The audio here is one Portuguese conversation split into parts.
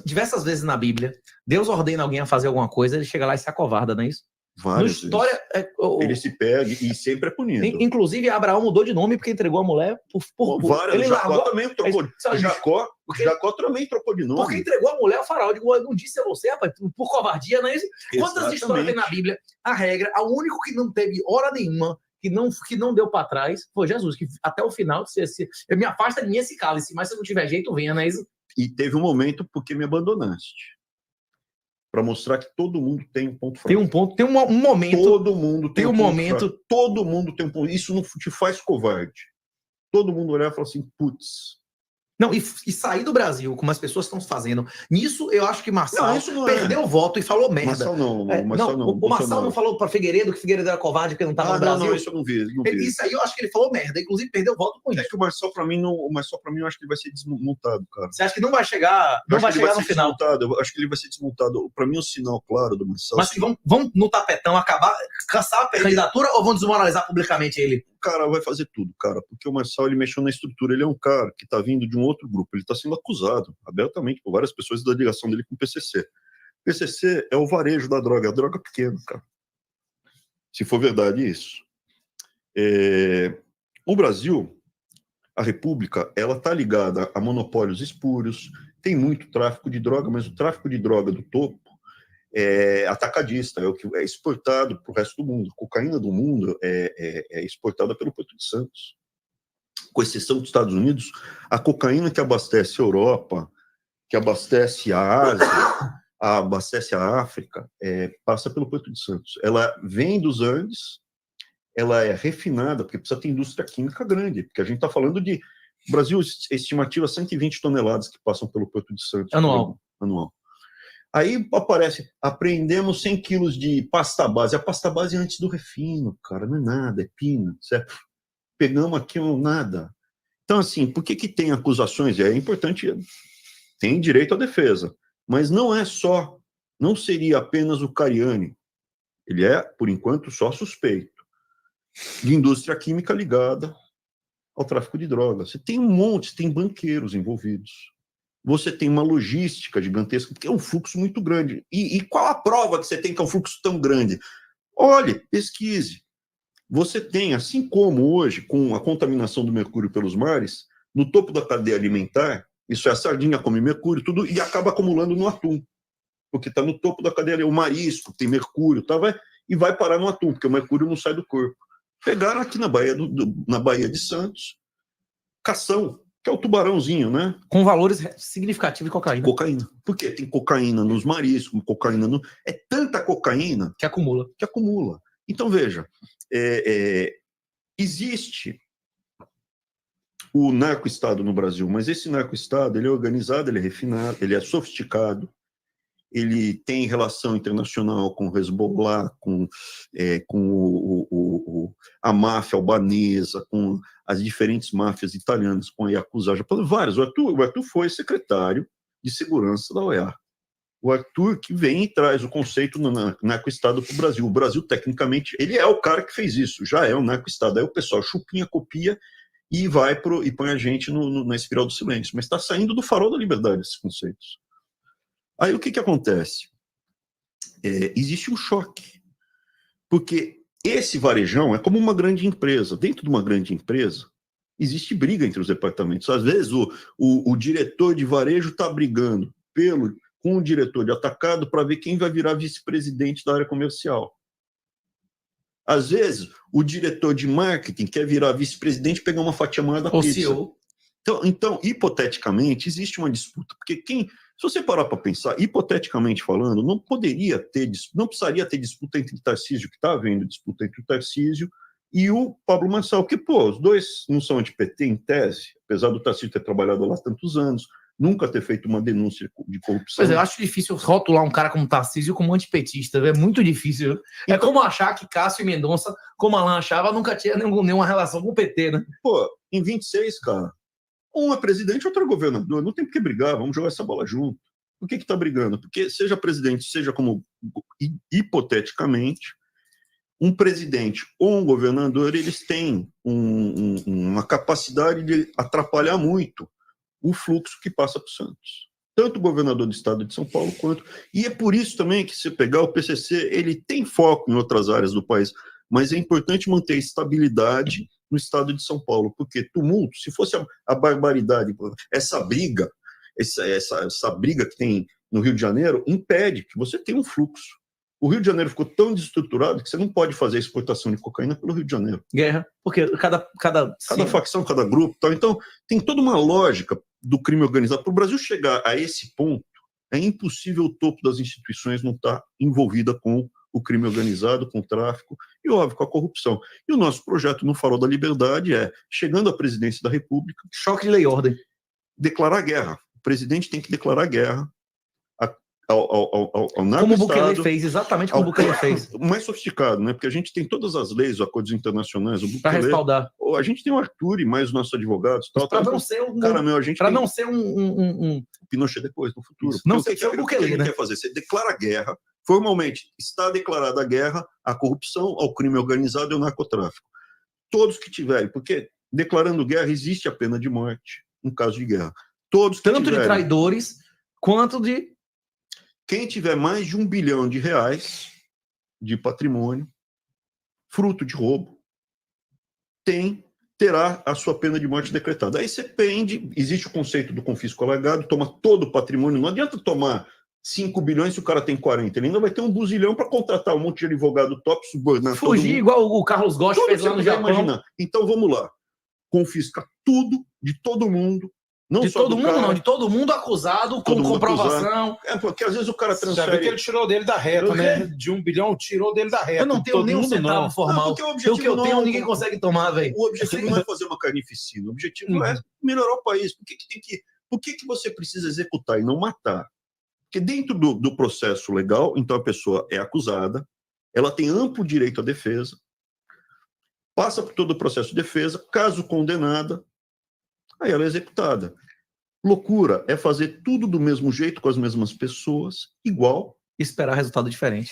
diversas vezes na Bíblia, Deus ordena alguém a fazer alguma coisa, ele chega lá e se acovarda, não é isso? Várias história, vezes. Ele se pega e sempre é punido. Inclusive, Abraão mudou de nome porque entregou a mulher várias. Ele Jacó largou, também trocou. Jacó também trocou de nome. Porque entregou a mulher ao faraó. Eu não disse a você, rapaz, por covardia, não é isso? Quantas histórias tem na Bíblia? A regra, o único que não teve hora nenhuma, que não deu para trás, foi Jesus, que até o final, eu me afasta de mim esse cálice, mas se não tiver jeito, venha, não é isso? E teve um momento porque me abandonaste. Para mostrar que todo mundo tem um ponto fraco. Tem um momento. Todo mundo tem um momento. Fraco. Todo mundo tem um ponto. Isso não te faz covarde. Todo mundo olhar e falar assim, putz. Não, e sair do Brasil, como as pessoas estão fazendo. Nisso, eu acho que Marçal perdeu o voto e falou merda. Marçal não. O Marçal não falou para Figueiredo que Figueiredo era covarde porque não estava no Brasil. Não, isso eu não vi. Isso aí eu acho que ele falou merda. Inclusive, perdeu o voto com isso. É que o Marçal, para mim, eu acho que ele vai ser desmontado, cara. Você acha que não vai chegar, no final? Eu acho que ele vai ser desmontado. Para mim, o sinal claro do Marçal... Mas vão no tapetão caçar a candidatura ou vão desmoralizar publicamente ele? O cara vai fazer tudo, cara, porque o Marçal, ele mexeu na estrutura, ele é um cara que está vindo de um outro grupo, ele está sendo acusado abertamente por várias pessoas da ligação dele com o PCC. O PCC é o varejo da droga, é a droga pequena, cara. Se for verdade isso. O Brasil, a República, ela está ligada a monopólios espúrios, tem muito tráfico de droga, mas o tráfico de droga do topo é atacadista, é o que é exportado para o resto do mundo. A cocaína do mundo é exportada pelo Porto de Santos. Com exceção dos Estados Unidos, a cocaína que abastece a Europa, que abastece a Ásia, abastece a África, passa pelo Porto de Santos. Ela vem dos Andes, ela é refinada, porque precisa ter indústria química grande, porque a gente está falando de... O Brasil estimativa 120 toneladas que passam pelo Porto de Santos. Anual. Aí aparece, apreendemos 100 quilos de pasta base. A pasta base é antes do refino, cara, não é nada, é pina, certo? Pegamos aqui nada. Então, assim, por que tem acusações? É importante, tem direito à defesa, mas não seria apenas o Cariani. Ele é, por enquanto, só suspeito de indústria química ligada ao tráfico de drogas. Você tem um monte, tem banqueiros envolvidos. Você tem uma logística gigantesca, porque é um fluxo muito grande. E qual a prova que você tem que é um fluxo tão grande? Olhe, pesquise. Você tem, assim como hoje, com a contaminação do mercúrio pelos mares, no topo da cadeia alimentar, isso é a sardinha come mercúrio, tudo, e acaba acumulando no atum. Porque está no topo da cadeia, o marisco tem mercúrio, e vai parar no atum, porque o mercúrio não sai do corpo. Pegaram aqui na Baía de Santos, cação, que é o tubarãozinho, né? Com valores significativos de cocaína. Cocaína. Por quê? Tem cocaína nos mariscos, cocaína no... É tanta cocaína... Que acumula. Então, veja, existe o narco-estado no Brasil, mas esse narco-estado, ele é organizado, ele é refinado, ele é sofisticado, ele tem relação internacional com o Hezbollah, com a máfia albanesa, com as diferentes máfias italianas, com a Yakuza, vários. O Arthur foi secretário de segurança da OEA. O Arthur que vem e traz o conceito do narco-estado para o Brasil. O Brasil, tecnicamente, ele é o cara que fez isso, já é um narco-estado. Aí o pessoal chupinha, copia e põe a gente na espiral do silêncio. Mas está saindo do farol da liberdade esses conceitos. Aí o que acontece? Existe um choque, porque esse varejão é como uma grande empresa. Dentro de uma grande empresa, existe briga entre os departamentos. Às vezes o diretor de varejo está brigando com o diretor de atacado para ver quem vai virar vice-presidente da área comercial. Às vezes, o diretor de marketing quer virar vice-presidente e pegar uma fatia maior da pizza. CEO. Então, hipoteticamente, existe uma disputa, porque se você parar para pensar, hipoteticamente falando, não precisaria ter disputa entre o Tarcísio, que está havendo disputa entre o Tarcísio e o Pablo Marçal, porque, os dois não são anti-PT em tese, apesar do Tarcísio ter trabalhado lá tantos anos, nunca ter feito uma denúncia de corrupção. Pois eu acho difícil rotular um cara como Tarcísio como antipetista, é muito difícil. É como achar que Cássio e Mendonça, como Alan achava, nunca tinha nenhuma relação com o PT, né? Em 26, cara, um é presidente, outro é governador. Não tem por que brigar, vamos jogar essa bola junto. Por que está brigando? Porque seja presidente, seja como hipoteticamente, um presidente ou um governador, eles têm uma capacidade de atrapalhar muito o fluxo que passa para o Santos. tanto o governador do estado de São Paulo quanto... E é por isso também que, se pegar o PCC, ele tem foco em outras áreas do país, mas é importante manter estabilidade no estado de São Paulo, porque tumulto, se fosse a barbaridade, essa briga que tem no Rio de Janeiro, impede que você tenha um fluxo. O Rio de Janeiro ficou tão desestruturado que você não pode fazer exportação de cocaína pelo Rio de Janeiro. Guerra, porque cada facção, cada grupo, tal. Então tem toda uma lógica do crime organizado. Para o Brasil chegar a esse ponto, é impossível o topo das instituições não estar envolvida com o crime organizado, com o tráfico e, óbvio, com a corrupção. E o nosso projeto no Farol da Liberdade é, chegando à presidência da República... Choque de lei e ordem. Declarar guerra. O presidente tem que declarar guerra ao como o Bukele fez, exatamente como o Bukele fez. Mais sofisticado, né? Porque a gente tem todas as leis, os acordos internacionais, o Bukele... Para respaldar. A gente tem o Arthur e mais os nossos advogados. Para não ser um... Cara, meu, a gente para não ser um Pinochet depois, no futuro. Não ser o Bukele, né? O que a gente quer fazer? Você declara a guerra, formalmente está declarada a guerra à corrupção, ao crime organizado e ao narcotráfico. Todos que tiverem, porque declarando guerra existe a pena de morte em caso de guerra. Todos que tanto tiverem, de traidores quanto de... Quem tiver mais de R$1 bilhão de patrimônio, fruto de roubo, terá a sua pena de morte decretada. Aí você pende, existe o conceito do confisco alargado, toma todo o patrimônio, não adianta tomar 5 bilhões se o cara tem 40, ele ainda vai ter um buzilhão para contratar um monte de advogado top, subornar fugir todo mundo. Igual o Carlos Gomes fez lá no Japão. Imaginar. Então vamos lá, confisca tudo de todo mundo. Não de só todo mundo, cara, não, de todo mundo acusado, com comprovação. Acusado. Porque às vezes o cara transfere... Já viu que ele tirou dele da reta, né? De 1 bilhão, tirou dele da reta. Eu não tenho nem um centavo formal. Não, o que eu tenho, ninguém consegue tomar, velho. O objetivo não é fazer uma carnificina, o objetivo é melhorar o país. Por que você precisa executar e não matar? Porque dentro do processo legal, então a pessoa é acusada, ela tem amplo direito à defesa, passa por todo o processo de defesa, caso condenada, aí ela é executada. Loucura é fazer tudo do mesmo jeito, com as mesmas pessoas, igual. Esperar resultado diferente.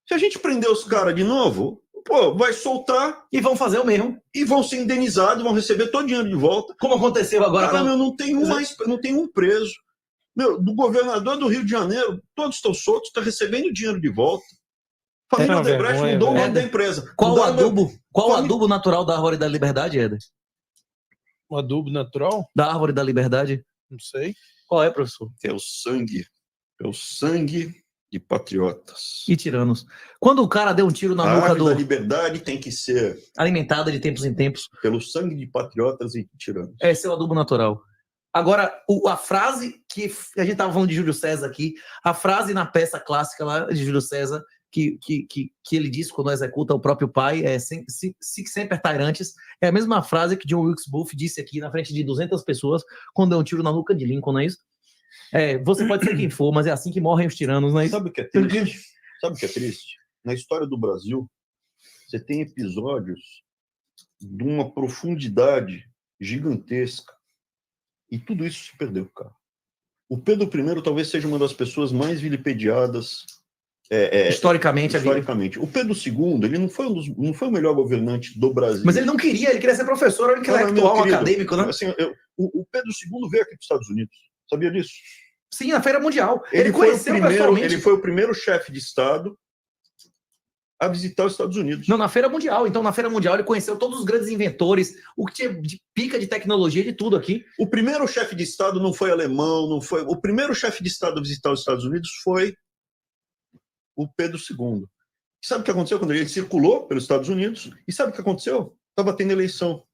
Se a gente prender os caras de novo, pô, vai soltar. E vão fazer o mesmo. E vão ser indenizados, vão receber todo o dinheiro de volta. Como aconteceu agora. Cara, meu, não tem um preso. Meu, do governador do Rio de Janeiro, todos estão soltos, estão recebendo dinheiro de volta. Família Odebrecht mudou o nome da empresa. Qual o adubo natural da Árvore da Liberdade, Éder? O adubo natural? Da Árvore da Liberdade? Não sei. Qual é, professor? É o sangue de patriotas. E tiranos. Quando o cara deu um tiro na nuca A Árvore da Liberdade tem que ser alimentada de tempos em tempos pelo sangue de patriotas e tiranos. Esse é o adubo natural. Agora, a frase que a gente estava falando de Júlio César aqui, a frase na peça clássica lá de Júlio César, que ele disse quando executa o próprio pai, sic semper tyrannis, é a mesma frase que John Wilkes Booth disse aqui na frente de 200 pessoas quando deu um tiro na nuca de Lincoln, não é isso? Você pode ser quem for, mas é assim que morrem os tiranos, não é isso? Sabe o que é triste? Sabe o que é triste? Na história do Brasil, você tem episódios de uma profundidade gigantesca e tudo isso se perdeu, cara. O Pedro I talvez seja uma das pessoas mais vilipendiadas historicamente. O Pedro II, ele não foi o melhor governante do Brasil. Mas ele queria ser professor, ele intelectual, acadêmico, né? Assim, o Pedro II veio aqui para os Estados Unidos. Sabia disso? Sim, na Feira Mundial. Ele conheceu pessoalmente. Ele foi o primeiro chefe de Estado a visitar os Estados Unidos. Não, na Feira Mundial. Então, na Feira Mundial, ele conheceu todos os grandes inventores, o que tinha de pica de tecnologia, de tudo aqui. O primeiro chefe de Estado não foi alemão, não foi... O primeiro chefe de Estado a visitar os Estados Unidos foi o Pedro II. E sabe o que aconteceu quando ele circulou pelos Estados Unidos? E sabe o que aconteceu? Estava tendo eleição.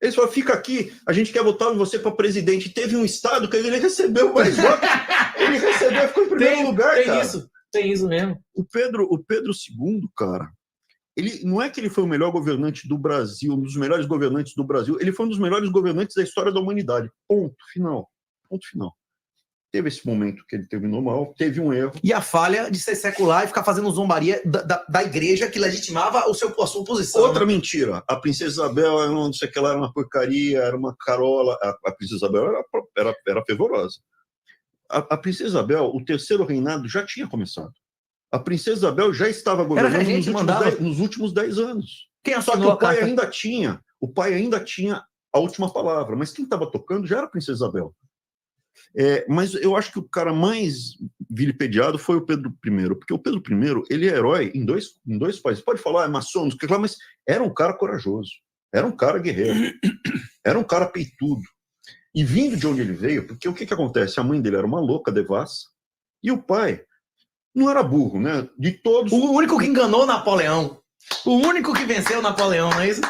Eles falaram, fica aqui, a gente quer votar em você para presidente. Teve um estado que ele recebeu mais votos. Ele recebeu, ficou em primeiro lugar, cara. Tem isso mesmo. O Pedro II, cara, ele não é que ele foi o melhor governante do Brasil, um dos melhores governantes do Brasil, ele foi um dos melhores governantes da história da humanidade. Ponto final. Ponto final. Teve esse momento que ele terminou mal, teve um erro. E a falha de ser secular e ficar fazendo zombaria da igreja que legitimava a sua posição. Outra mentira. A princesa Isabel, não sei o que lá, era uma porcaria, era uma carola. A princesa Isabel era fervorosa. A princesa Isabel, o terceiro reinado já tinha começado. A princesa Isabel já estava governando nos últimos 10 anos. Só que o pai ainda tinha a última palavra. Mas quem estava tocando já era a princesa Isabel. Mas eu acho que o cara mais vilipendiado foi o Pedro I, porque o Pedro I, ele é herói em dois países. Pode falar, é maçom, mas era um cara corajoso, era um cara guerreiro, era um cara peitudo. E vindo de onde ele veio, porque o que acontece? A mãe dele era uma louca devassa, e o pai não era burro, né? De todos... O único que enganou Napoleão, o único que venceu Napoleão, não é isso?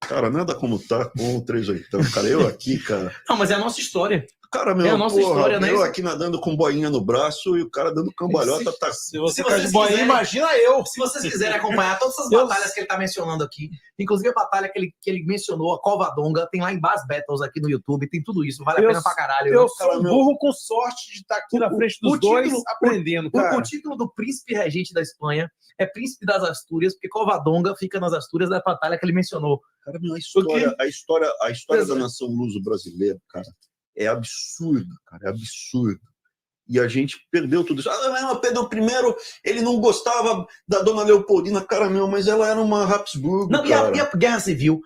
Cara, nada como tá com o 38, cara. Eu aqui, cara... Não, mas é a nossa história. Cara, meu, é a nossa história, né? Eu aqui nadando com boinha no braço e o cara dando cambalhota. Se você tá de boinha, imagina eu. Se vocês quiserem acompanhar todas essas batalhas que ele tá mencionando aqui, inclusive a batalha que ele mencionou, a Covadonga, tem lá em Bass Battles aqui no YouTube, tem tudo isso, vale a pena pra caralho. Eu sou um burro com sorte de estar aqui na frente dos dois aprendendo, cara. O título do príncipe regente da Espanha é Príncipe das Astúrias, porque Covadonga fica nas Astúrias da batalha que ele mencionou. Cara, meu, a história da nação luso-brasileira, cara, é absurdo, cara, é absurdo. E a gente perdeu tudo isso. Mas Pedro I, ele não gostava da dona Leopoldina, cara, meu, mas ela era uma Habsburgo, não, e a Guerra Civil,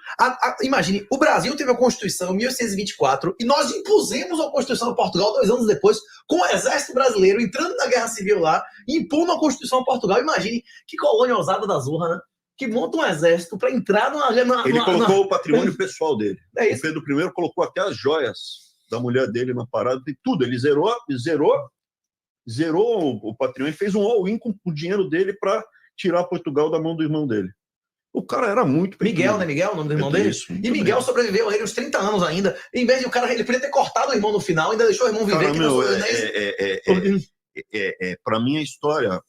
imagine, o Brasil teve a Constituição em 1824 e nós impusemos a Constituição de Portugal 2 anos depois, com o exército brasileiro entrando na Guerra Civil lá, impondo a Constituição de Portugal. Imagine que colônia ousada da zorra, né? Que monta um exército para entrar Ele colocou o patrimônio pessoal dele. É isso. O Pedro I colocou até as joias da mulher dele na parada, e tudo. Ele zerou o patrimônio, ele fez um all-in com o dinheiro dele para tirar Portugal da mão do irmão dele. O cara era muito... Miguel, né? Miguel, o nome do irmão dele? Isso, e Miguel sobreviveu a ele uns 30 anos ainda. Em vez de ele podia ter cortado o irmão no final, ainda deixou o irmão viver. Para mim, a história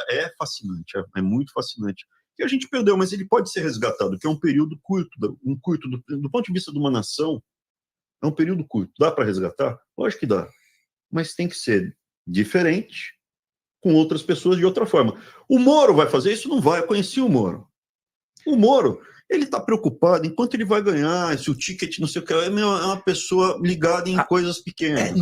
é fascinante, é muito fascinante. E a gente perdeu, mas ele pode ser resgatado, que é um período curto, do ponto de vista de uma nação, é um período curto. Dá para resgatar? Lógico que dá. Mas tem que ser diferente, com outras pessoas de outra forma. O Moro vai fazer isso? Não vai. Eu conheci o Moro. O Moro, ele está preocupado enquanto ele vai ganhar, se o ticket não sei o que, é uma pessoa ligada em coisas pequenas.